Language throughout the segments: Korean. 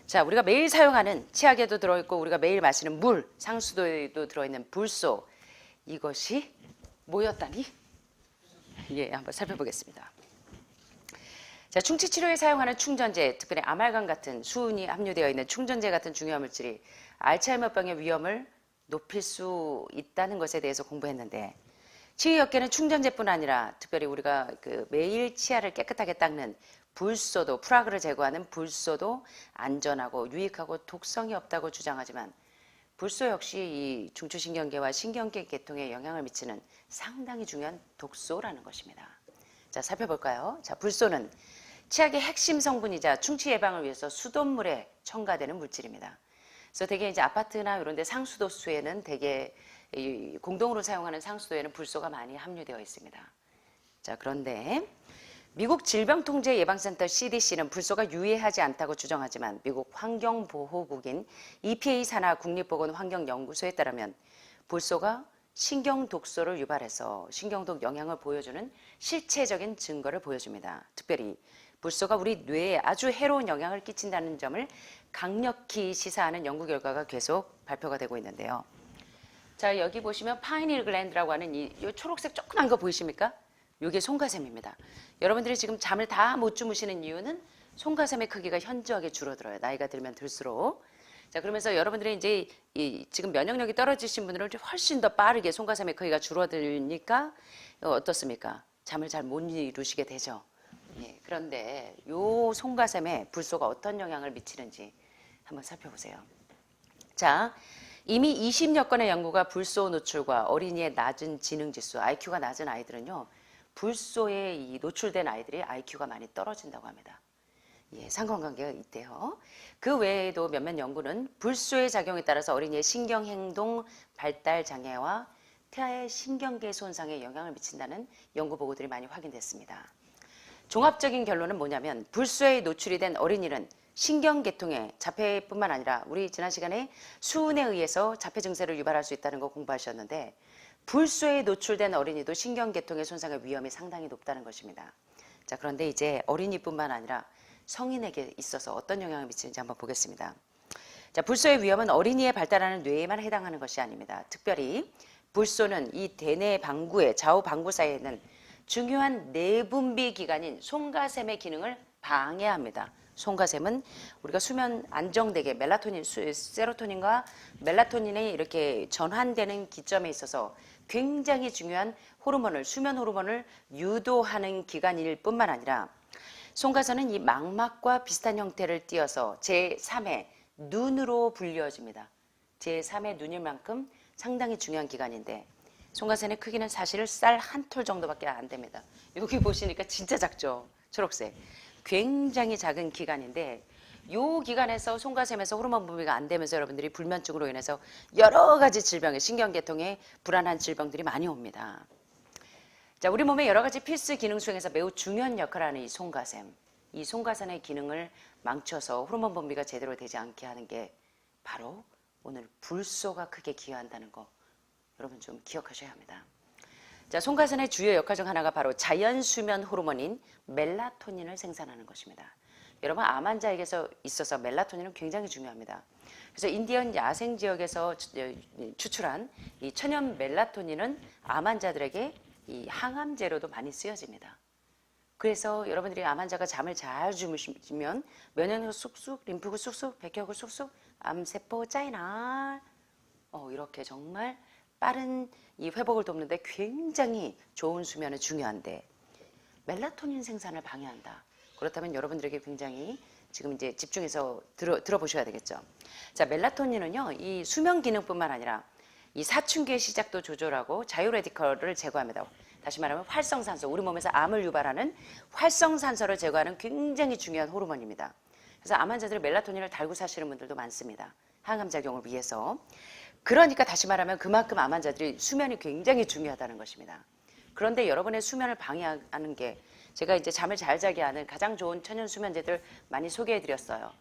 자, 우리가 매일 사용하는 치약에도 들어있고 우리가 매일 마시는 물, 상수도에도 들어있는 불소, 이것이 뭐였다니? 예, 한번 살펴보겠습니다. 자, 충치 치료에 사용하는 충전제, 특별히 아말감 같은 수은이 함유되어 있는 충전제 같은 중요한 물질이 알츠하이머병의 위험을 높일 수 있다는 것에 대해서 공부했는데, 치유역계는 충전제뿐 아니라 특별히 우리가 매일 치아를 깨끗하게 닦는 불소도, 프라그를 제거하는 불소도 안전하고 유익하고 독성이 없다고 주장하지만, 불소 역시 이 중추신경계와 신경계 계통에 영향을 미치는 상당히 중요한 독소라는 것입니다. 자, 살펴볼까요? 자, 불소는 치약의 핵심 성분이자 충치 예방을 위해서 수돗물에 첨가되는 물질입니다. 그래서 대개 이제 아파트나 이런 데 상수도수에는 대개 공동으로 사용하는 상수도에는 불소가 많이 함유되어 있습니다. 자, 그런데 미국 질병통제예방센터 CDC는 불소가 유해하지 않다고 주장하지만 미국 환경보호국인 EPA 산하 국립보건환경연구소에 따르면 불소가 신경독소를 유발해서 신경독 영향을 보여주는 실체적인 증거를 보여줍니다. 특별히 불소가 우리 뇌에 아주 해로운 영향을 끼친다는 점을 강력히 시사하는 연구 결과가 계속 발표가 되고 있는데요. 자, 여기 보시면 파이닐 글랜드라고 하는 이 초록색 조그만 거 보이십니까? 이게 송가샘입니다. 여러분들이 지금 잠을 다 못 주무시는 이유는 송가샘의 크기가 현저하게 줄어들어요. 나이가 들면 들수록. 자, 그러면서 여러분들이 이제 지금 면역력이 떨어지신 분들은 훨씬 더 빠르게 송가샘의 크기가 줄어드니까 어떻습니까? 잠을 잘 못 이루시게 되죠. 예, 그런데 요 송가샘에 불소가 어떤 영향을 미치는지 한번 살펴보세요. 자, 이미 20여 건의 연구가 불소 노출과 어린이의 낮은 지능지수, IQ가 낮은 아이들은요, 불소에 노출된 아이들이 IQ가 많이 떨어진다고 합니다. 예, 상관관계가 있대요. 그 외에도 몇몇 연구는 불소의 작용에 따라서 어린이의 신경행동 발달 장애와 태아의 신경계 손상에 영향을 미친다는 연구 보고들이 많이 확인됐습니다. 종합적인 결론은 뭐냐면 불소에 노출이 된 어린이는 신경계통의 자폐뿐만 아니라 우리 지난 시간에 수은에 의해서 자폐 증세를 유발할 수 있다는 거 공부하셨는데, 불소에 노출된 어린이도 신경계통의 손상의 위험이 상당히 높다는 것입니다. 자, 그런데 이제 어린이뿐만 아니라 성인에게 있어서 어떤 영향을 미치는지 한번 보겠습니다. 자, 불소의 위험은 어린이의 발달하는 뇌에만 해당하는 것이 아닙니다. 특별히 불소는 이 대뇌 방구의 좌우 방구 사이에 있는 중요한 내분비 기관인 송가샘의 기능을 방해합니다. 송가샘은 우리가 수면 안정되게 멜라토닌, 세로토닌과 멜라토닌이 이렇게 전환되는 기점에 있어서 굉장히 중요한 호르몬을, 수면 호르몬을 유도하는 기관일 뿐만 아니라 송가선은 이 망막과 비슷한 형태를 띄어서 제3의 눈으로 불리워집니다. 제3의 눈일 만큼 상당히 중요한 기관인데, 송가선의 크기는 사실 쌀 한 톨 정도밖에 안 됩니다. 여기 보시니까 진짜 작죠? 초록색. 굉장히 작은 기관인데, 이 기관에서 송가샘에서 호르몬 분비가 안 되면서 여러분들이 불면증으로 인해서 여러 가지 질병에, 신경계통에 불안한 질병들이 많이 옵니다. 자, 우리 몸의 여러 가지 필수 기능 중에서 매우 중요한 역할을 하는 이 송가샘, 이 송가선의 기능을 망쳐서 호르몬 분비가 제대로 되지 않게 하는 게 바로 오늘 불소가 크게 기여한다는 거 여러분 좀 기억하셔야 합니다. 자, 송가선의 주요 역할 중 하나가 바로 자연 수면 호르몬인 멜라토닌을 생산하는 것입니다. 여러분, 암 환자에게서 있어서 멜라토닌은 굉장히 중요합니다. 그래서 인디언 야생 지역에서 추출한 이 천연 멜라토닌은 암 환자들에게 이 항암제로도 많이 쓰여집니다. 그래서 여러분들이 암 환자가 잠을 잘 주무시면 면역력 쑥쑥, 림프구 쑥쑥, 백혈구 쑥쑥, 암세포 짜이나 이렇게 정말 빠른 이 회복을 돕는데 굉장히 좋은 수면은 중요한데, 멜라토닌 생산을 방해한다. 그렇다면 여러분들에게 굉장히 지금 이제 집중해서 들어보셔야 되겠죠. 자, 멜라토닌은요, 이 수면 기능뿐만 아니라 이 사춘기의 시작도 조절하고 자유레디컬을 제거합니다. 다시 말하면 활성산소, 우리 몸에서 암을 유발하는 활성산소를 제거하는 굉장히 중요한 호르몬입니다. 그래서 암 환자들이 멜라토닌을 달고 사시는 분들도 많습니다. 항암작용을 위해서. 그러니까 다시 말하면 그만큼 암 환자들이 수면이 굉장히 중요하다는 것입니다. 그런데 여러분의 수면을 방해하는 게, 제가 이제 잠을 잘 자게 하는 가장 좋은 천연 수면제들 많이 소개해 드렸어요.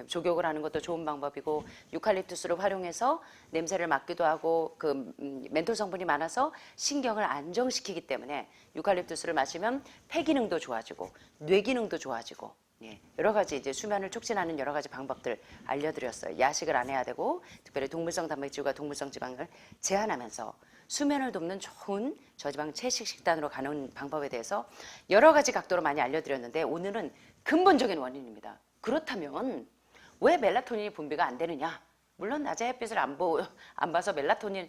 조격을 하는 것도 좋은 방법이고, 유칼립투스를 활용해서 냄새를 맡기도 하고, 그 멘톨 성분이 많아서 신경을 안정시키기 때문에 유칼립투스를 마시면 폐 기능도 좋아지고 뇌 기능도 좋아지고 예, 여러 가지 이제 수면을 촉진하는 여러 가지 방법들 알려드렸어요. 야식을 안 해야 되고 특별히 동물성 단백질과 동물성 지방을 제한하면서 수면을 돕는 좋은 저지방 채식 식단으로 가는 방법에 대해서 여러 가지 각도로 많이 알려드렸는데 오늘은 근본적인 원인입니다. 그렇다면 왜 멜라토닌이 분비가 안 되느냐? 물론 낮에 햇빛을 안 봐서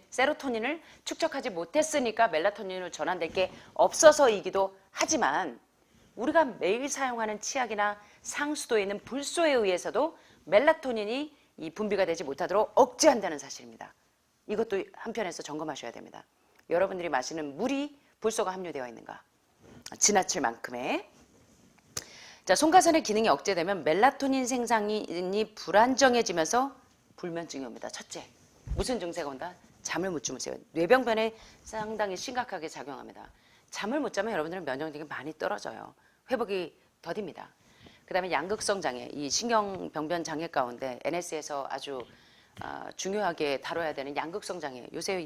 세로토닌을 축적하지 못했으니까 멜라토닌으로 전환될 게 없어서이기도 하지만 우리가 매일 사용하는 치약이나 상수도에 있는 불소에 의해서도 멜라토닌이 이 분비가 되지 못하도록 억제한다는 사실입니다. 이것도 한편에서 점검하셔야 됩니다. 여러분들이 마시는 물이 불소가 함유되어 있는가? 지나칠 만큼의. 자, 송가선의 기능이 억제되면 멜라토닌 생산이 불안정해지면서 불면증이 옵니다. 첫째, 무슨 증세가 온다? 잠을 못 주무세요. 뇌병변에 상당히 심각하게 작용합니다. 잠을 못 자면 여러분들은 면역력이 많이 떨어져요. 회복이 더딥니다. 그 다음에 양극성 장애, 이 신경병변 장애 가운데 NS에서 아주 중요하게 다뤄야 되는 양극성 장애. 요새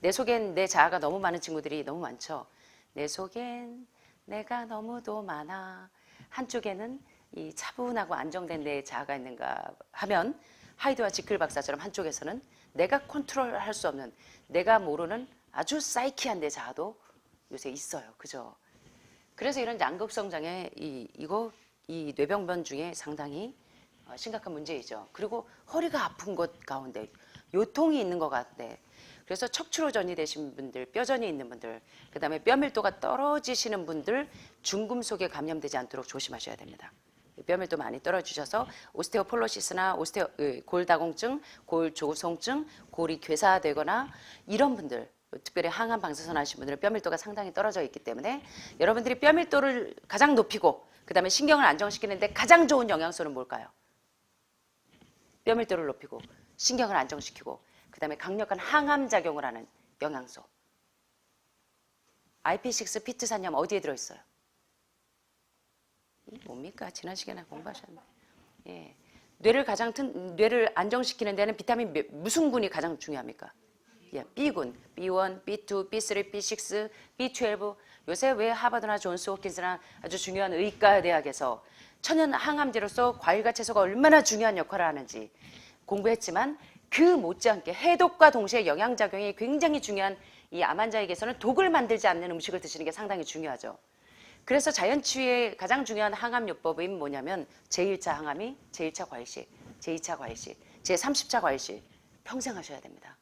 내 속엔 내 자아가 너무 많은 친구들이 너무 많죠. 내 속엔 내가 너무도 많아. 한쪽에는 이 차분하고 안정된 내 자아가 있는가 하면 하이드와 지클 박사처럼 한쪽에서는 내가 컨트롤할 수 없는 내가 모르는 아주 사이키한 내 자아도 요새 있어요. 그죠? 그래서 이런 양극성 장애 이 뇌병변 중에 상당히 심각한 문제이죠. 그리고 허리가 아픈 것 가운데 요통이 있는 것 같네. 그래서 척추로전이 되신 분들, 뼈전이 있는 분들, 그 다음에 뼈밀도가 떨어지시는 분들 중금속에 감염되지 않도록 조심하셔야 됩니다. 뼈밀도 많이 떨어지셔서 오스테오폴로시스나 골다공증, 골조성증, 골이 괴사되거나 이런 분들, 특별히 항암 방사선 하신 분들은 뼈밀도가 상당히 떨어져 있기 때문에 여러분들이 뼈밀도를 가장 높이고 그 다음에 신경을 안정시키는데 가장 좋은 영양소는 뭘까요? 뼈밀도를 높이고 신경을 안정시키고 그 다음에 강력한 항암 작용을 하는 영양소. IP6 피트산염 어디에 들어있어요? 뭡니까? 지난 시간에 공부하셨네. 예. 뇌를 안정시키는 데는 비타민 무슨 군이 가장 중요합니까? 예, B군, B1, B2, B3, B6, B12. 요새 왜 하버드나 존스 홉킨스나 아주 중요한 의과 대학에서 천연 항암제로서 과일과 채소가 얼마나 중요한 역할을 하는지 공부했지만 그 못지않게 해독과 동시에 영양작용이 굉장히 중요한 이 암 환자에게서는 독을 만들지 않는 음식을 드시는 게 상당히 중요하죠. 그래서 자연치유의 가장 중요한 항암요법이 뭐냐면 제1차 항암이 제1차 과일식, 제2차 과일식, 제30차 과일식 평생 하셔야 됩니다.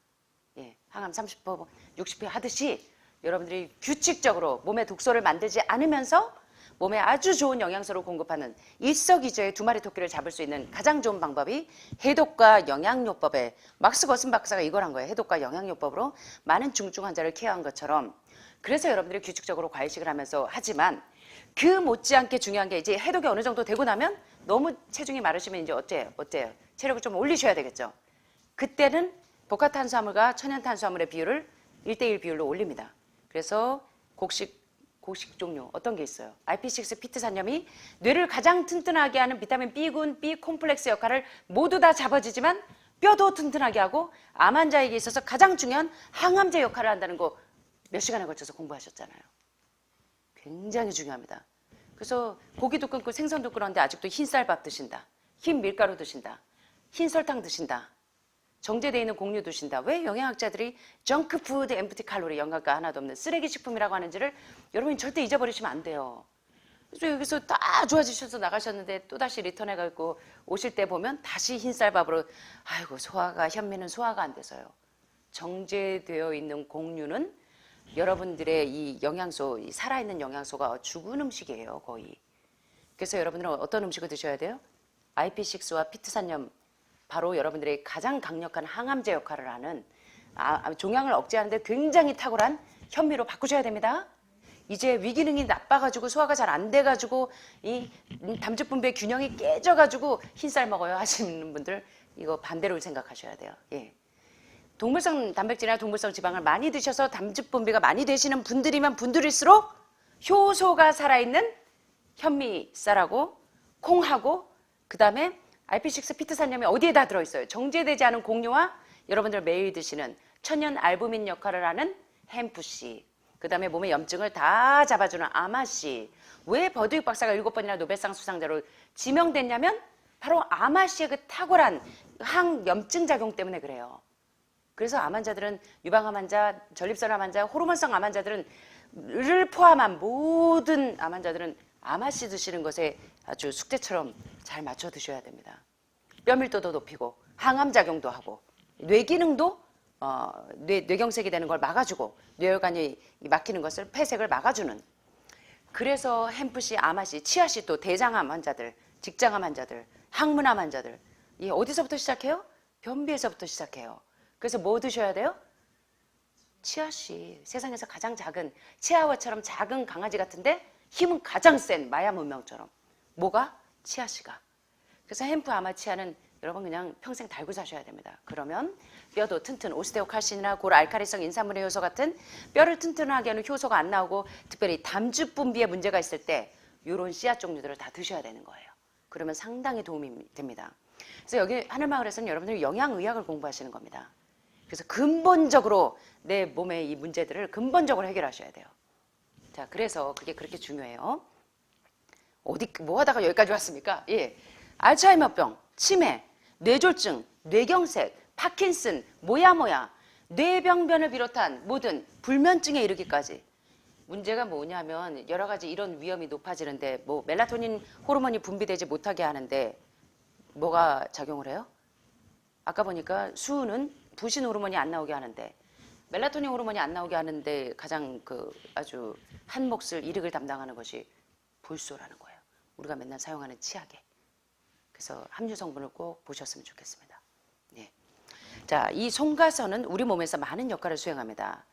예, 항암 30회, 60회 하듯이 여러분들이 규칙적으로 몸에 독소를 만들지 않으면서 몸에 아주 좋은 영양소를 공급하는 일석이조의 두 마리 토끼를 잡을 수 있는 가장 좋은 방법이 해독과 영양요법에 막스 거슨 박사가 이걸 한 거예요. 해독과 영양요법으로 많은 중증 환자를 케어한 것처럼. 그래서 여러분들이 규칙적으로 과일식을 하면서 하지만 그 못지않게 중요한 게 이제 해독이 어느 정도 되고 나면 너무 체중이 마르시면 이제 어때요? 체력을 좀 올리셔야 되겠죠. 그때는 복합탄수화물과 천연탄수화물의 비율을 1대1 비율로 올립니다. 그래서 곡식 종류 어떤 게 있어요? IP6 피트산염이 뇌를 가장 튼튼하게 하는 비타민 B군, B 콤플렉스 역할을 모두 다 잡아주지만 뼈도 튼튼하게 하고 암 환자에게 있어서 가장 중요한 항암제 역할을 한다는 거 몇 시간에 걸쳐서 공부하셨잖아요. 굉장히 중요합니다. 그래서 고기도 끊고 생선도 끊었는데 아직도 흰쌀밥 드신다. 흰 밀가루 드신다. 흰 설탕 드신다. 정제되어 있는 곡류 드신다. 왜 영양학자들이 정크푸드 엠프티 칼로리 영양가 하나도 없는 쓰레기 식품이라고 하는지를 여러분이 절대 잊어버리시면 안 돼요. 그래서 여기서 다 좋아지셔서 나가셨는데 또다시 리턴해가지고 오실 때 보면 다시 흰쌀밥으로 아이고 현미는 소화가 안 돼서요. 정제되어 있는 곡류는 여러분들의 이 영양소, 이 살아있는 영양소가 죽은 음식이에요, 거의. 그래서 여러분들은 어떤 음식을 드셔야 돼요? IP6와 피트산염, 바로 여러분들의 가장 강력한 항암제 역할을 하는 종양을 억제하는데 굉장히 탁월한 현미로 바꾸셔야 됩니다. 이제 위기능이 나빠가지고 소화가 잘 안 돼가지고 이 담즙 분비의 균형이 깨져가지고 흰쌀 먹어요 하시는 분들 이거 반대로 생각하셔야 돼요. 예. 동물성 단백질이나 동물성 지방을 많이 드셔서 담즙 분비가 많이 되시는 분들이면 분들일수록 효소가 살아있는 현미쌀하고 콩하고 그 다음에 IP6 피트산염이 어디에 다 들어있어요? 정제되지 않은 곡류와 여러분들 매일 드시는 천연 알부민 역할을 하는 햄프씨, 그 다음에 몸의 염증을 다 잡아주는 아마씨. 왜 버드윅 박사가 7번이나 노벨상 수상자로 지명됐냐면 바로 아마씨의 그 탁월한 항염증 작용 때문에 그래요. 그래서 암 환자들은 유방암 환자, 전립선암 환자, 호르몬성 암 환자들은 를 포함한 모든 암 환자들은 아마씨 드시는 것에 아주 숙제처럼 잘 맞춰 드셔야 됩니다. 뼈 밀도도 높이고 항암 작용도 하고 뇌 기능도 뇌경색이 되는 걸 막아주고 뇌혈관이 막히는 것을 폐색을 막아주는. 그래서 햄프씨, 아마씨, 치아씨 또 대장암 환자들, 직장암 환자들, 항문암 환자들 이 어디서부터 시작해요? 변비에서부터 시작해요. 그래서 뭐 드셔야 돼요? 치아씨, 세상에서 가장 작은 치아와처럼 작은 강아지 같은데 힘은 가장 센 마야 문명처럼. 뭐가? 치아씨가. 그래서 햄프 아마치아는 여러분 그냥 평생 달고 사셔야 됩니다. 그러면 뼈도 튼튼, 오스테오칼신이나 골 알칼리성 인산물의 효소 같은 뼈를 튼튼하게 하는 효소가 안 나오고 특별히 담즙 분비에 문제가 있을 때 이런 씨앗 종류들을 다 드셔야 되는 거예요. 그러면 상당히 도움이 됩니다. 그래서 여기 하늘마을에서는 여러분들이 영양의학을 공부하시는 겁니다. 그래서 근본적으로 내 몸의 이 문제들을 근본적으로 해결하셔야 돼요. 자, 그래서 그게 그렇게 중요해요. 뭐 하다가 여기까지 왔습니까? 예. 알츠하이머병, 치매, 뇌졸중, 뇌경색, 파킨슨, 뭐야, 뇌병변을 비롯한 모든 불면증에 이르기까지. 문제가 뭐냐면 여러 가지 이런 위험이 높아지는데 뭐 멜라토닌 호르몬이 분비되지 못하게 하는데 뭐가 작용을 해요? 아까 보니까 수은은 부신 호르몬이 안 나오게 하는데 멜라토닌 호르몬이 안 나오게 하는데 가장 아주 한 몫을 이득을 담당하는 것이 불소라는 거예요. 우리가 맨날 사용하는 치약에. 그래서 함유 성분을 꼭 보셨으면 좋겠습니다. 네. 자, 이 송가선은 우리 몸에서 많은 역할을 수행합니다.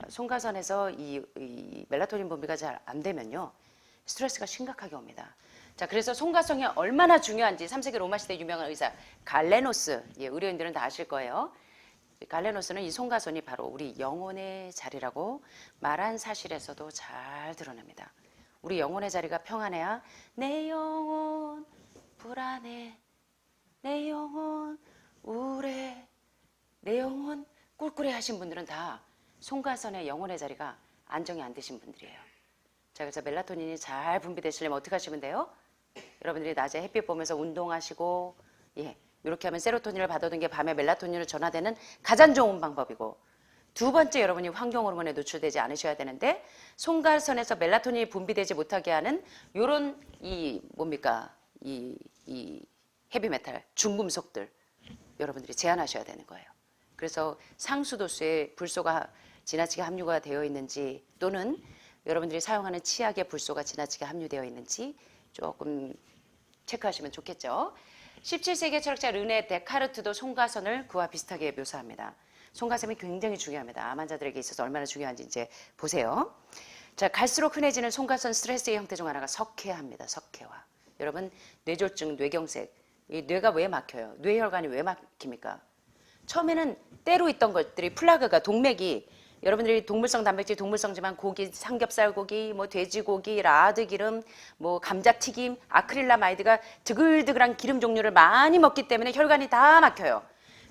송가선에서 이 멜라토닌 분비가 잘 안 되면요. 스트레스가 심각하게 옵니다. 자, 그래서 송가성이 얼마나 중요한지 3세기 로마 시대 유명한 의사 갈레노스, 예, 의료인들은 다 아실 거예요. 갈레노스는 이 송가선이 바로 우리 영혼의 자리라고 말한 사실에서도 잘 드러납니다. 우리 영혼의 자리가 평안해야 내 영혼 불안해, 내 영혼 우울해, 내 영혼 꿀꿀해 하신 분들은 다 송가선의 영혼의 자리가 안정이 안 되신 분들이에요. 자, 그래서 멜라토닌이 잘 분비되시려면 어떻게 하시면 돼요? 여러분들이 낮에 햇빛 보면서 운동하시고, 예, 이렇게 하면 세로토닌을 받아둔 게 밤에 멜라토닌으로 전화되는 가장 좋은 방법이고, 두 번째 여러분이 환경 호르몬에 노출되지 않으셔야 되는데 송가선에서 멜라토닌이 분비되지 못하게 하는 요런 뭡니까? 이 헤비메탈, 중금속들 여러분들이 제한하셔야 되는 거예요. 그래서 상수도수에 불소가 지나치게 함유가 되어 있는지 또는 여러분들이 사용하는 치약에 불소가 지나치게 함유되어 있는지 조금 체크하시면 좋겠죠. 17세기 철학자 르네 데카르트도 송가선을 그와 비슷하게 묘사합니다. 송가선이 굉장히 중요합니다. 암 환자들에게 있어서 얼마나 중요한지 이제 보세요. 자, 갈수록 흔해지는 송가선 스트레스의 형태 중 하나가 석회화입니다. 석회화. 여러분 뇌졸중, 뇌경색, 이 뇌가 왜 막혀요? 뇌혈관이 왜 막힙니까? 처음에는 때로 있던 것들이 플라그가 동맥이 여러분들이 동물성 단백질, 동물성지만 고기, 삼겹살 고기, 뭐 돼지고기, 라드 기름, 뭐 감자튀김, 아크릴라마이드가 드글드글한 기름 종류를 많이 먹기 때문에 혈관이 다 막혀요.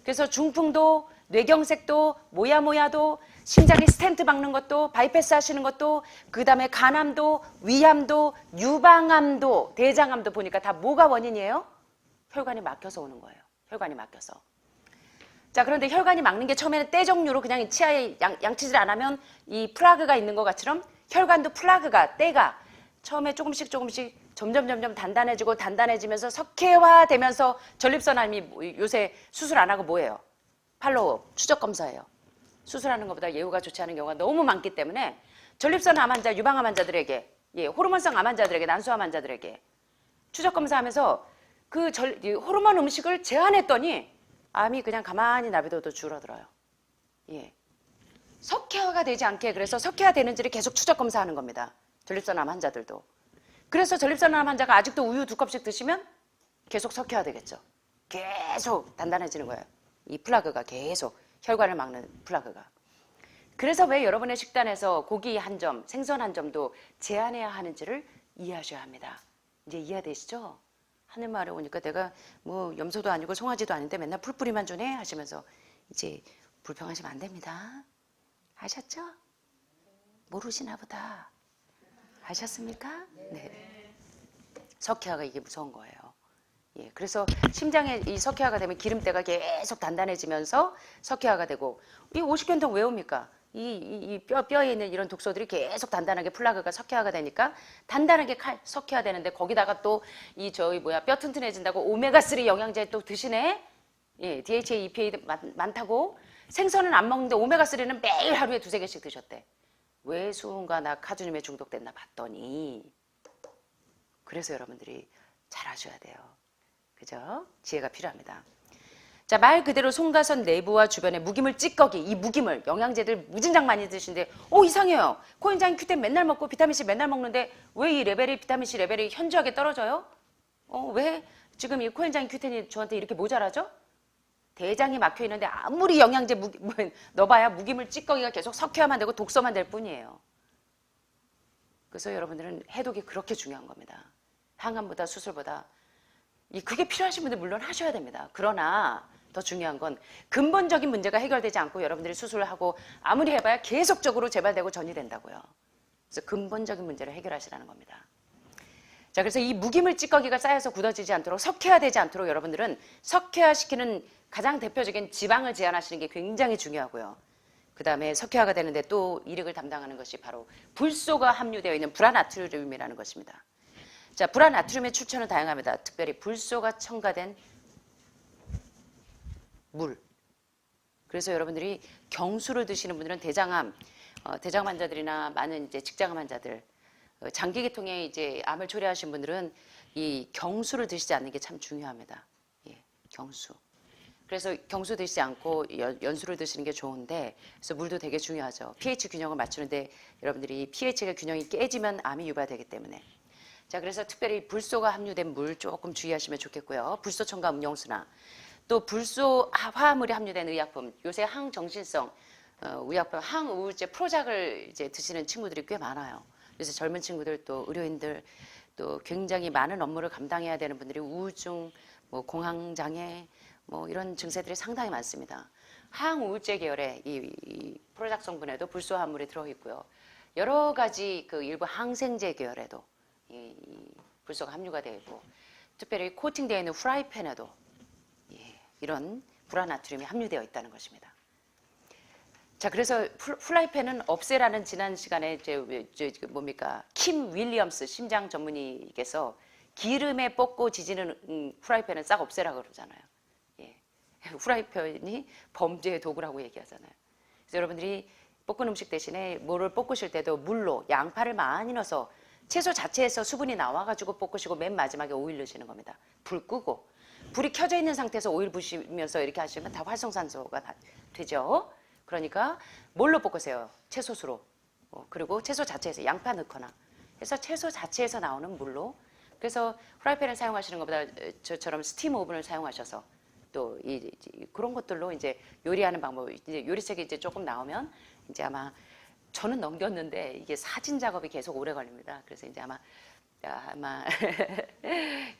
그래서 중풍도, 뇌경색도, 모야도, 심장에 스텐트 박는 것도, 바이패스 하시는 것도, 그 다음에 간암도, 위암도, 유방암도, 대장암도 보니까 다 뭐가 원인이에요? 혈관이 막혀서 오는 거예요. 혈관이 막혀서. 자, 그런데 혈관이 막는 게 처음에는 때 종류로 그냥 치아에 양치질 안 하면 이 플라그가 있는 것처럼 혈관도 플라그가, 때가 처음에 조금씩 점점 단단해지면서 석회화되면서 전립선암이 요새 수술 안 하고 뭐예요? 팔로우, 추적 검사예요. 수술하는 것보다 예후가 좋지 않은 경우가 너무 많기 때문에 전립선암 환자, 유방암 환자들에게, 예, 호르몬성 암 환자들에게, 난소암 환자들에게 추적 검사하면서 호르몬 음식을 제한했더니 암이 그냥 가만히 놔둬도 줄어들어요. 예. 석회화가 되지 않게 그래서 석회화 되는지를 계속 추적 검사하는 겁니다. 전립선암 환자들도. 그래서 전립선암 환자가 아직도 우유 2컵씩 드시면 계속 석회화 되겠죠. 계속 단단해지는 거예요. 이 플라그가 계속 혈관을 막는 플라그가. 그래서 왜 여러분의 식단에서 고기 한 점, 생선 한 점도 제한해야 하는지를 이해하셔야 합니다. 이제 이해되시죠? 하늘마을에 오니까 내가 뭐 염소도 아니고 송아지도 아닌데 맨날 풀뿌리만 주네 하시면서 이제 불평하시면 안 됩니다. 아셨죠? 모르시나 보다. 아셨습니까? 네. 석회화가 이게 무서운 거예요. 예, 그래서 심장에 이 석회화가 되면 기름때가 계속 단단해지면서 석회화가 되고, 이 50견통 왜 옵니까? 이 뼈에 있는 이런 독소들이 계속 단단하게 플라그가 석회화가 되니까 단단하게 석회화 되는데, 거기다가 또 뼈 튼튼해진다고 오메가3 영양제 또 드시네? 예, DHA, EPA 많다고? 생선은 안 먹는데 오메가3는 매일 하루에 2-3개씩 드셨대. 왜 수은과 나 카주님에 중독됐나 봤더니, 그래서 여러분들이 잘 아셔야 돼요. 그죠? 지혜가 필요합니다. 자, 말 그대로 송가선 내부와 주변의 무기물 찌꺼기, 이 무기물, 영양제들 무진장 많이 드시는데, 이상해요. 코엔자임 Q10 맨날 먹고 비타민C 맨날 먹는데 왜 이 레벨이, 비타민C 레벨이 현저하게 떨어져요? 왜 지금 이 코엔자임 Q10이 저한테 이렇게 모자라죠? 대장이 막혀 있는데 아무리 영양제 넣어봐야 무기물 찌꺼기가 계속 석회화만 되고 독소만 될 뿐이에요. 그래서 여러분들은 해독이 그렇게 중요한 겁니다. 항암보다 수술보다. 그게 필요하신 분들 물론 하셔야 됩니다. 그러나 더 중요한 건 근본적인 문제가 해결되지 않고 여러분들이 수술을 하고 아무리 해봐야 계속적으로 재발되고 전이 된다고요. 그래서 근본적인 문제를 해결하시라는 겁니다. 자, 그래서 이 무기물 찌꺼기가 쌓여서 굳어지지 않도록, 석회화되지 않도록 여러분들은 석회화시키는 가장 대표적인 지방을 제한하시는 게 굉장히 중요하고요. 그 다음에 석회화가 되는데 또 이력을 담당하는 것이 바로 불소가 함유되어 있는 불안나트륨이라는 것입니다. 자, 불안나트륨의 출처는 다양합니다. 특별히 불소가 첨가된 물. 그래서 여러분들이 경수를 드시는 분들은 대장암 환자들이나 많은 이제 직장암 환자들, 장기계통에 이제 암을 초래하신 분들은 이 경수를 드시지 않는 게 참 중요합니다. 예, 경수. 그래서 경수 드시지 않고 연수를 드시는 게 좋은데, 그래서 물도 되게 중요하죠. pH 균형을 맞추는데 여러분들이 pH가 균형이 깨지면 암이 유발되기 때문에. 자, 그래서 특별히 불소가 함유된 물 조금 주의하시면 좋겠고요. 불소 첨가 음용수나 또 불소 화합물이 함유된 의약품, 요새 항정신성 의약품, 항우울제 프로작을 이제 드시는 친구들이 꽤 많아요. 그래서 젊은 친구들 또 의료인들 또 굉장히 많은 업무를 감당해야 되는 분들이 우울증, 공황장애, 이런 증세들이 상당히 많습니다. 항우울제 계열의 이 프로작 성분에도 불소 화합물이 들어있고요. 여러 가지 일부 항생제 계열에도 이 불소가 함유가 되어 있고, 특별히 코팅되어 있는 프라이팬에도 이런 불안나트륨이 함유되어 있다는 것입니다. 자, 그래서 프라이팬은 없애라는 지난 시간에 킴 윌리엄스 심장 전문의께서 기름에 볶고 지지는 프라이팬은 싹 없애라 그러잖아요. 예. 프라이팬이 범죄의 도구라고 얘기하잖아요. 그래서 여러분들이 볶은 음식 대신에 뭐를 볶으실 때도 물로 양파를 많이 넣어서 채소 자체에서 수분이 나와가지고 볶으시고 맨 마지막에 오일 넣으시는 겁니다. 불 끄고 불이 켜져 있는 상태에서 오일 부시면서 이렇게 하시면 다 활성산소가 되죠. 그러니까 뭘로 볶으세요? 채소수로. 그리고 채소 자체에서 양파 넣거나 해서 채소 자체에서 나오는 물로. 그래서 프라이팬을 사용하시는 것보다 저처럼 스팀 오븐을 사용하셔서 또 그런 것들로 이제 요리하는 방법, 이제 요리책이 이제 조금 나오면 이제 아마 저는 넘겼는데 이게 사진 작업이 계속 오래 걸립니다. 그래서 이제 아마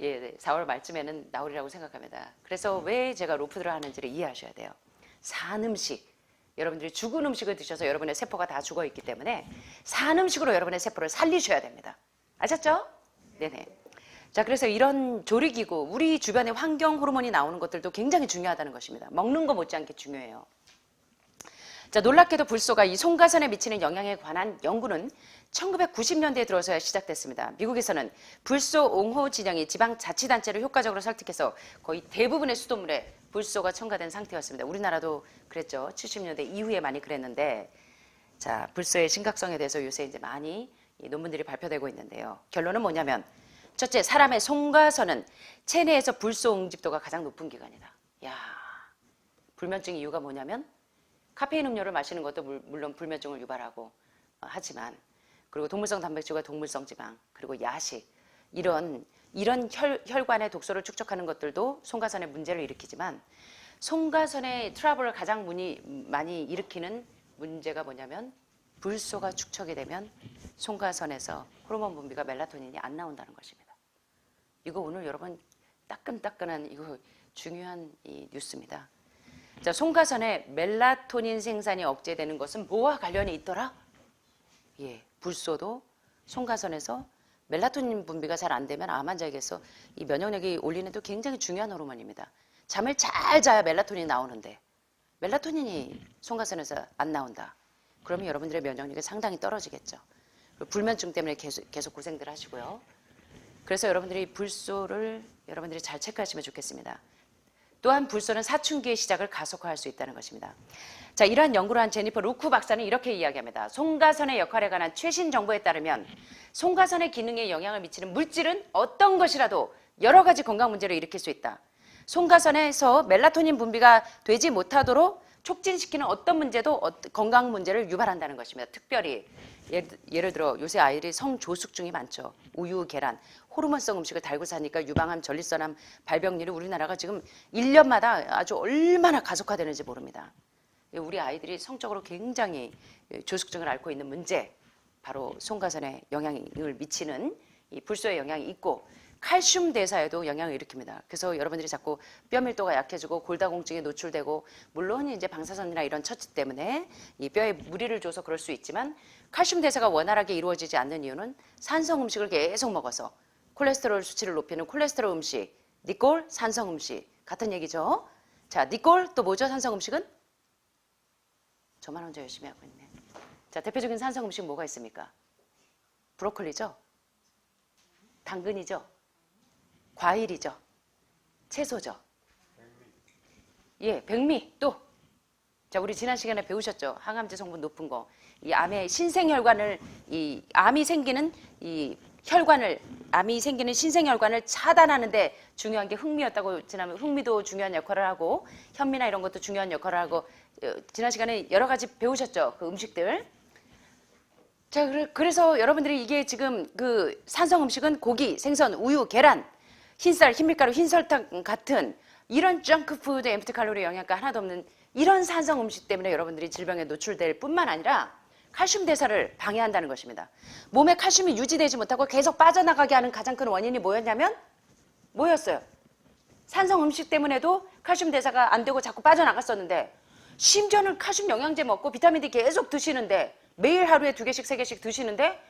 예, 4월 말쯤에는 나오리라고 생각합니다. 그래서 왜 제가 로푸드를 하는지를 이해하셔야 돼요. 산 음식, 여러분들이 죽은 음식을 드셔서 여러분의 세포가 다 죽어 있기 때문에 산 음식으로 여러분의 세포를 살리셔야 됩니다. 아셨죠? 네네. 자, 그래서 이런 조리기구, 우리 주변에 환경 호르몬이 나오는 것들도 굉장히 중요하다는 것입니다. 먹는 거 못지않게 중요해요. 자, 놀랍게도 불소가 이 송가선에 미치는 영향에 관한 연구는 1990년대에 들어서야 시작됐습니다. 미국에서는 불소 옹호 진영이 지방자치단체를 효과적으로 설득해서 거의 대부분의 수돗물에 불소가 첨가된 상태였습니다. 우리나라도 그랬죠. 70년대 이후에 많이 그랬는데, 자, 불소의 심각성에 대해서 요새 이제 많이 논문들이 발표되고 있는데요. 결론은 뭐냐면, 첫째, 사람의 송가선은 체내에서 불소 응집도가 가장 높은 기관이다. 야, 불면증 이유가 뭐냐면 카페인 음료를 마시는 것도 물론 불면증을 유발하고 하지만, 그리고 동물성 단백질과 동물성 지방, 그리고 야식, 이런 혈관의 독소를 축적하는 것들도 송가선에 문제를 일으키지만, 송가선의 트러블을 가장 많이 일으키는 문제가 뭐냐면 불소가 축적이 되면 송가선에서 호르몬 분비가 멜라토닌이 안 나온다는 것입니다. 이거 오늘 여러분 따끈따끈한 이거 중요한 이 뉴스입니다. 자, 송가선에 멜라토닌 생산이 억제되는 것은 뭐와 관련이 있더라? 예, 불소도 송가선에서 멜라토닌 분비가 잘 안 되면 암 환자에게서 이 면역력이 올리는 데 굉장히 중요한 호르몬입니다. 잠을 잘 자야 멜라토닌이 나오는데 멜라토닌이 송가선에서 안 나온다. 그러면 여러분들의 면역력이 상당히 떨어지겠죠. 불면증 때문에 계속 고생들 하시고요. 그래서 여러분들이 불소를 여러분들이 잘 체크하시면 좋겠습니다. 또한 불소는 사춘기의 시작을 가속화할 수 있다는 것입니다. 자, 이러한 연구를 한 제니퍼 루크 박사는 이렇게 이야기합니다. 송가선의 역할에 관한 최신 정보에 따르면 송가선의 기능에 영향을 미치는 물질은 어떤 것이라도 여러 가지 건강 문제를 일으킬 수 있다. 송가선에서 멜라토닌 분비가 되지 못하도록 촉진시키는 어떤 문제도 건강 문제를 유발한다는 것입니다. 특별히 예를 들어 요새 아이들이 성조숙증이 많죠. 우유, 계란, 호르몬성 음식을 달고 사니까 유방암, 전립선암 발병률이 우리나라가 지금 1년마다 아주 얼마나 가속화되는지 모릅니다. 우리 아이들이 성적으로 굉장히 조숙증을 앓고 있는 문제, 바로 송가선에 영향을 미치는 이 불소의 영향이 있고 칼슘 대사에도 영향을 일으킵니다. 그래서 여러분들이 자꾸 뼈 밀도가 약해지고 골다공증에 노출되고, 물론 이제 방사선이나 이런 처치 때문에 이 뼈에 무리를 줘서 그럴 수 있지만, 칼슘 대사가 원활하게 이루어지지 않는 이유는 산성 음식을 계속 먹어서 콜레스테롤 수치를 높이는 콜레스테롤 음식, 니콜, 산성 음식 같은 얘기죠. 자, 니콜 또 뭐죠? 산성 음식은? 저만 혼자 열심히 하고 있네. 자, 대표적인 산성 음식 뭐가 있습니까? 브로콜리죠? 당근이죠? 과일이죠? 채소죠? 예, 백미 또. 자, 우리 지난 시간에 배우셨죠? 항암제 성분 높은 거. 이 암의 신생혈관을, 이 암이 생기는 이 혈관을, 암이 생기는 신생혈관을 차단하는데 중요한 게 흑미였다고, 지난번 흑미도 중요한 역할을 하고 현미나 이런 것도 중요한 역할을 하고, 지난 시간에 여러 가지 배우셨죠? 그 음식들. 자, 그래서 여러분들이 이게 지금 그 산성 음식은 고기, 생선, 우유, 계란, 흰쌀, 흰밀가루, 흰설탕 같은 이런 정크푸드, 엠프티 칼로리 영양가 하나도 없는 이런 산성 음식 때문에 여러분들이 질병에 노출될 뿐만 아니라 칼슘 대사를 방해한다는 것입니다. 몸에 칼슘이 유지되지 못하고 계속 빠져나가게 하는 가장 큰 원인이 뭐였냐면 뭐였어요? 산성 음식 때문에도 칼슘 대사가 안 되고 자꾸 빠져나갔었는데, 심지어는 칼슘 영양제 먹고 비타민 D 계속 드시는데, 매일 하루에 2개씩 3개씩 드시는데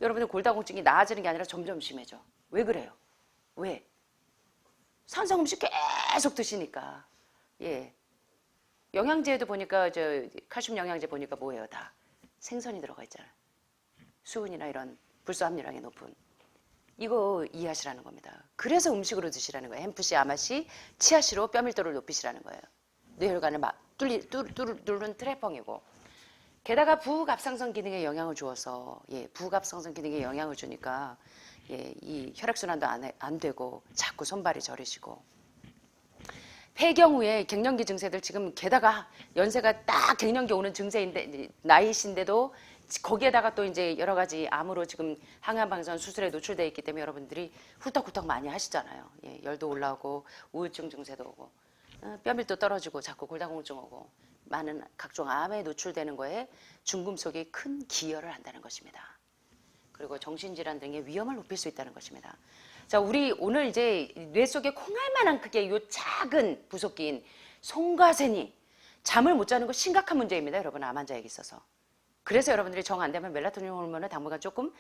여러분들 골다공증이 나아지는 게 아니라 점점 심해져. 왜 그래요? 왜? 산성 음식 계속 드시니까. 예. 영양제도 보니까 칼슘 영양제 보니까 뭐예요? 다 생선이 들어가 있잖아요. 수은이나 이런 불소 함유량이 높은. 이거 이해하시라는 겁니다. 그래서 음식으로 드시라는 거예요. 햄프시, 아마시, 치아시로 뼈 밀도를 높이시라는 거예요. 뇌혈관을 막 뚫는 트래펑이고. 게다가 부갑상선 기능에 영향을 주어서, 예, 부갑상선 기능에 영향을 주니까, 예, 이 혈액순환도 안 되고 자꾸 손발이 저리시고, 폐경 후에 갱년기 증세들, 지금 게다가 연세가 딱 갱년기 오는 증세인데, 나이신데도 거기에다가 또 이제 여러 가지 암으로 지금 항암방사선 수술에 노출되어 있기 때문에 여러분들이 훌떡훌떡 많이 하시잖아요. 예, 열도 올라오고 우울증 증세도 오고, 뼈밀도 떨어지고 자꾸 골다공증 오고, 많은 각종 암에 노출되는 거에 중금속이 큰 기여를 한다는 것입니다. 그리고 정신질환 등의 위험을 높일 수 있다는 것입니다. 자, 우리 오늘 이제 뇌 속에 콩알만한 크기의 요 작은 부속기인 송가센이 잠을 못 자는 거 심각한 문제입니다. 여러분, 암 환자에게 있어서. 그래서 여러분들이 정 안 되면 멜라토닌 호르몬을 당분간 조금,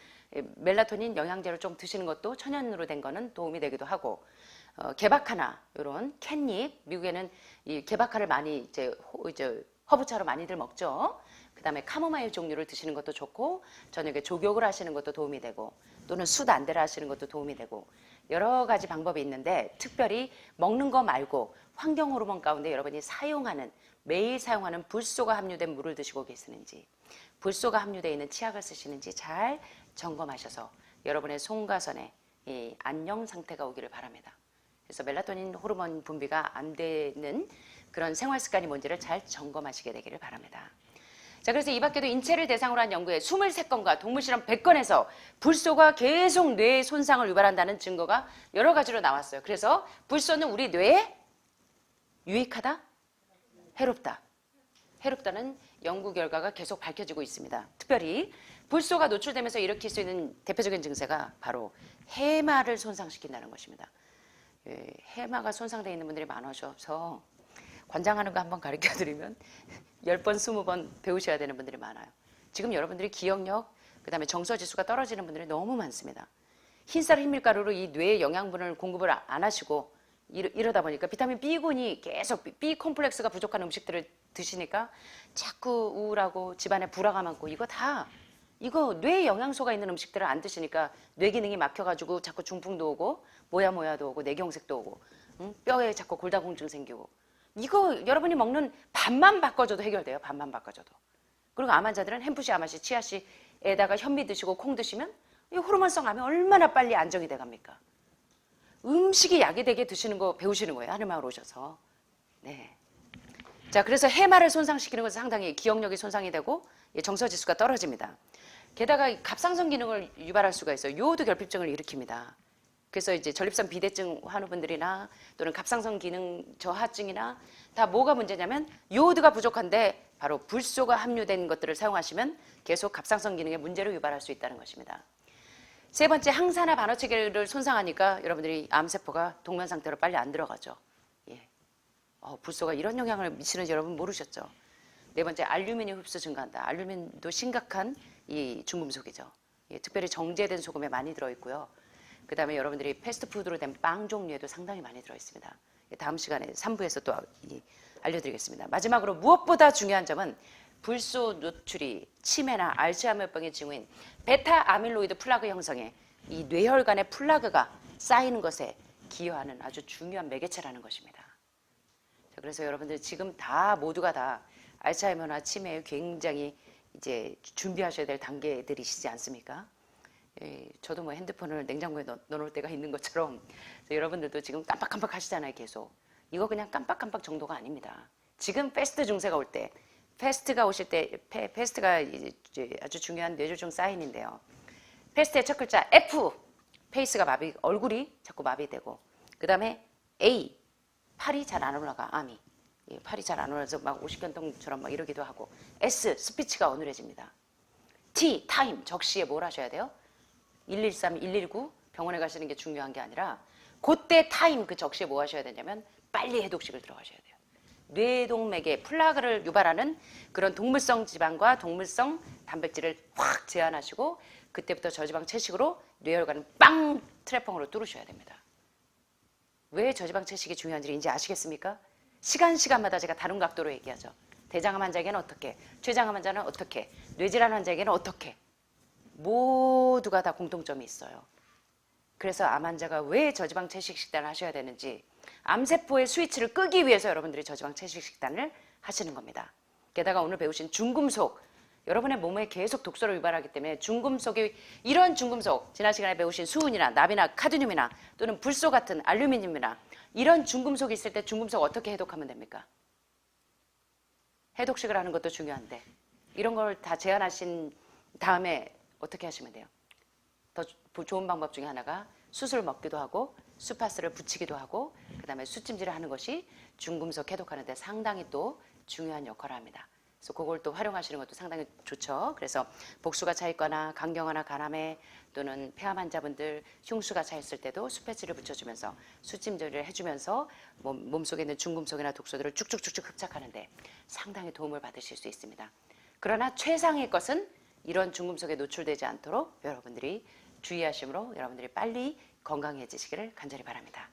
멜라토닌 영양제를 좀 드시는 것도 천연으로 된 거는 도움이 되기도 하고, 개박하나 이런 캣잎, 미국에는 이 개박하를 많이 이제 허브차로 많이들 먹죠. 그다음에 카모마일 종류를 드시는 것도 좋고, 저녁에 족욕을 하시는 것도 도움이 되고, 또는 수단대를 하시는 것도 도움이 되고, 여러 가지 방법이 있는데, 특별히 먹는 거 말고 환경 호르몬 가운데 여러분이 사용하는, 매일 사용하는 불소가 함유된 물을 드시고 계시는지, 불소가 함유되어 있는 치약을 쓰시는지 잘 점검하셔서 여러분의 송가선에 이 안녕 상태가 오기를 바랍니다. 그래서 멜라토닌 호르몬 분비가 안 되는 그런 생활 습관이 뭔지를 잘 점검하시게 되기를 바랍니다. 자, 그래서 이 밖에도 인체를 대상으로 한 연구에 23건과 동물 실험 100건에서 불소가 계속 뇌 손상을 유발한다는 증거가 여러 가지로 나왔어요. 그래서 불소는 우리 뇌에 유익하다? 해롭다. 해롭다는 연구 결과가 계속 밝혀지고 있습니다. 특별히 불소가 노출되면서 일으킬 수 있는 대표적인 증세가 바로 해마를 손상시킨다는 것입니다. 예, 해마가 손상되어 있는 분들이 많으셔서 관장하는 거 한번 가르쳐드리면 10번, 20번 배우셔야 되는 분들이 많아요. 지금 여러분들이 기억력, 그다음에 정서 지수가 떨어지는 분들이 너무 많습니다. 흰쌀 흰밀가루로 이 뇌에 영양분을 공급을 안 하시고 이러다 보니까 비타민 B군이 계속 B 콤플렉스가 부족한 음식들을 드시니까 자꾸 우울하고 집안에 불화가 많고 이거 뇌에 영양소가 있는 음식들을 안 드시니까 뇌 기능이 막혀가지고 자꾸 중풍도 오고 모야모야도 오고 뇌경색도 오고 뼈에 자꾸 골다공증 생기고 이거 여러분이 먹는 밥만 바꿔줘도 해결돼요. 밥만 바꿔줘도. 그리고 암 환자들은 햄프시, 아마시, 치아씨에다가 현미 드시고 콩 드시면 이 호르몬성 암이 얼마나 빨리 안정이 돼 갑니까? 음식이 약이 되게 드시는 거 배우시는 거예요. 하늘마을 오셔서. 네. 자, 그래서 해마를 손상시키는 것은 상당히 기억력이 손상이 되고 정서지수가 떨어집니다. 게다가 갑상선 기능을 유발할 수가 있어요. 요오드 결핍증을 일으킵니다. 그래서 이제 전립선 비대증 환우분들이나 또는 갑상선 기능 저하증이나 다 뭐가 문제냐면 요오드가 부족한데 바로 불소가 함유된 것들을 사용하시면 계속 갑상선 기능에 문제를 유발할 수 있다는 것입니다. 세 번째, 항산화 반어체계를 손상하니까 여러분들이 암세포가 동면 상태로 빨리 안 들어가죠. 예. 불소가 이런 영향을 미치는지 여러분 모르셨죠? 네 번째, 알루미늄 흡수 증가한다. 알루미늄도 심각한 이 중금속이죠. 예, 특별히 정제된 소금에 많이 들어있고요. 그 다음에 여러분들이 패스트푸드로 된 빵 종류에도 상당히 많이 들어있습니다. 다음 시간에 3부에서 또 알려드리겠습니다. 마지막으로 무엇보다 중요한 점은 불소 노출이 치매나 알츠하이머병의 징후인 베타 아밀로이드 플라그 형성에 이 뇌혈관의 플라그가 쌓이는 것에 기여하는 아주 중요한 매개체라는 것입니다. 자, 그래서 여러분들 지금 모두가 다 알츠하이머나 치매에 굉장히 이제 준비하셔야 될 단계들이시지 않습니까? 저도 뭐 핸드폰을 냉장고에 넣어놓을 때가 있는 것처럼 여러분들도 지금 깜빡깜빡 하시잖아요. 계속. 이거 그냥 깜빡깜빡 정도가 아닙니다. 지금 패스트 증세가 올 때, 패스트가 오실 때, 패스트가 이제 아주 중요한 뇌졸중 사인인데요. 패스트의 첫 글자 F, 페이스가 마비, 얼굴이 자꾸 마비되고, 그 다음에 A, 팔이 잘 안 올라가, 암이. 팔이 잘 안 올라서 막 오십견통처럼 막 이러기도 하고, S, 스피치가 어눌해집니다. T, 타임, 적시에 뭘 하셔야 돼요? 113, 119 병원에 가시는 게 중요한 게 아니라 그때 타임 그 적시에 뭐 하셔야 되냐면 빨리 해독식을 들어가셔야 돼요. 뇌동맥에 플라그를 유발하는 그런 동물성 지방과 동물성 단백질을 확 제한하시고 그때부터 저지방 채식으로 뇌혈관을 빵 트래펑으로 뚫으셔야 됩니다. 왜 저지방 채식이 중요한지 이제 아시겠습니까? 시간마다 제가 다른 각도로 얘기하죠. 대장암 환자에게는 어떻게, 췌장암 환자는 어떻게, 뇌질환 환자에게는 어떻게 모두가 다 공통점이 있어요. 그래서 암 환자가 왜 저지방 채식 식단을 하셔야 되는지 암세포의 스위치를 끄기 위해서 여러분들이 저지방 채식 식단을 하시는 겁니다. 게다가 오늘 배우신 중금속, 여러분의 몸에 계속 독소를 유발하기 때문에 중금속이 이런 중금속, 지난 시간에 배우신 수은이나 납이나 카드뮴이나 또는 불소 같은 알루미늄이나 이런 중금속이 있을 때 중금속 어떻게 해독하면 됩니까? 해독식을 하는 것도 중요한데 이런 걸 다 제한하신 다음에 어떻게 하시면 돼요? 더 좋은 방법 중에 하나가 숯을 먹기도 하고 수파스를 붙이기도 하고 그 다음에 숯찜질을 하는 것이 중금속 해독하는 데 상당히 또 중요한 역할을 합니다. 그래서 그걸 또 활용하시는 것도 상당히 좋죠. 그래서 복수가 차 있거나 강경화나 간암에 또는 폐암 환자분들 흉수가 차 있을 때도 숯패치를 붙여주면서 숯찜질을 해주면서 몸속에 있는 중금속이나 독소들을 쭉쭉쭉쭉 흡착하는데 상당히 도움을 받으실 수 있습니다. 그러나 최상의 것은 이런 중금속에 노출되지 않도록 여러분들이 주의하심으로 여러분들이 빨리 건강해지시기를 간절히 바랍니다.